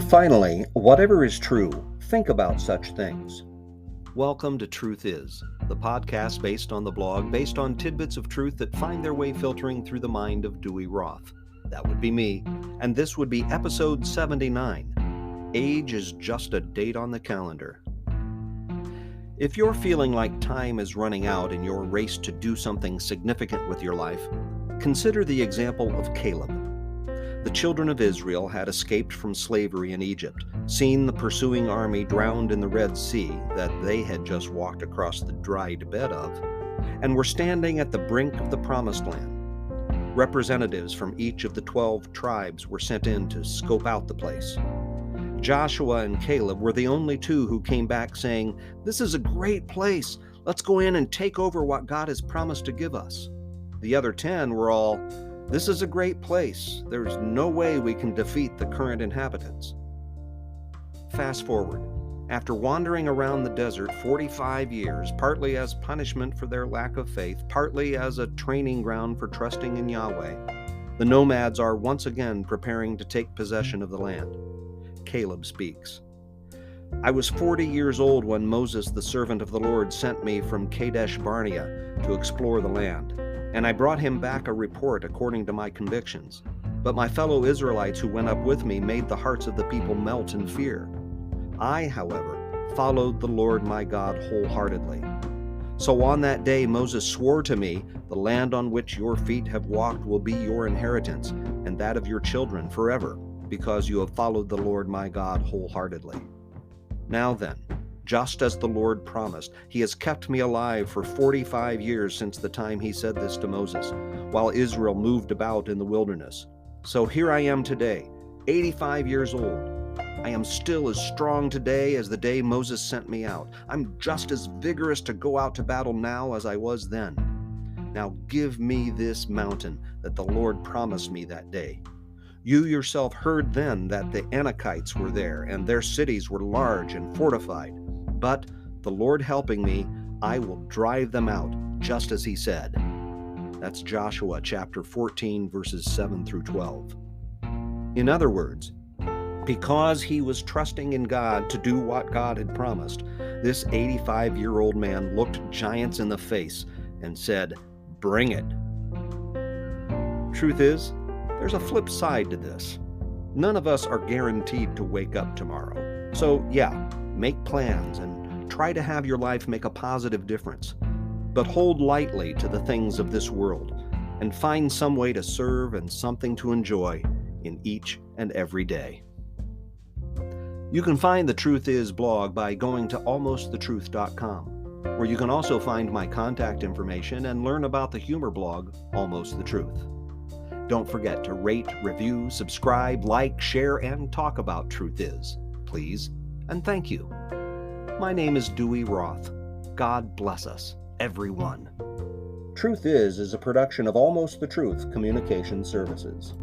Finally, whatever is true, think about such things. Welcome to Truth Is, the podcast based on the blog, based on tidbits of truth that find their way filtering through the mind of Dewey Roth. That would be me, and this would be episode 79. Age is just a date on the calendar. If you're feeling like time is running out in your race to do something significant with your life, consider the example of Caleb. The children of Israel had escaped from slavery in Egypt, seen the pursuing army drowned in the Red Sea that they had just walked across the dried bed of, and were standing at the brink of the Promised Land. Representatives from each of the 12 tribes were sent in to scope out the place. Joshua and Caleb were the only two who came back saying, "This is a great place. Let's go in and take over what God has promised to give us." The other 10 were all, "This is a great place. There's no way we can defeat the current inhabitants." Fast forward. After wandering around the desert 45 years, partly as punishment for their lack of faith, partly as a training ground for trusting in Yahweh, the nomads are once again preparing to take possession of the land. Caleb speaks. "I was 40 years old when Moses, the servant of the Lord, sent me from Kadesh Barnea to explore the land. And I brought him back a report according to my convictions. But my fellow Israelites who went up with me made the hearts of the people melt in fear. I, however, followed the Lord my God wholeheartedly. So on that day Moses swore to me, 'The land on which your feet have walked will be your inheritance, and that of your children forever, because you have followed the Lord my God wholeheartedly.' Now then, just as the Lord promised, he has kept me alive for 45 years since the time he said this to Moses, while Israel moved about in the wilderness. So here I am today, 85 years old. I am still as strong today as the day Moses sent me out. I'm just as vigorous to go out to battle now as I was then. Now give me this mountain that the Lord promised me that day. You yourself heard then that the Anakites were there, and their cities were large and fortified. But, the Lord helping me, I will drive them out, just as he said." That's Joshua chapter 14, verses 7 through 12. In other words, because he was trusting in God to do what God had promised, this 85-year-old man looked giants in the face and said, "Bring it." Truth is, there's a flip side to this. None of us are guaranteed to wake up tomorrow. So yeah, make plans and try to have your life make a positive difference. But hold lightly to the things of this world and find some way to serve and something to enjoy in each and every day. You can find the Truth Is blog by going to almostthetruth.com, where you can also find my contact information and learn about the humor blog, Almost the Truth. Don't forget to rate, review, subscribe, like, share, and talk about Truth Is, please. And thank you. My name is Dewey Roth. God bless us, everyone. Truth Is a production of Almost the Truth Communication Services.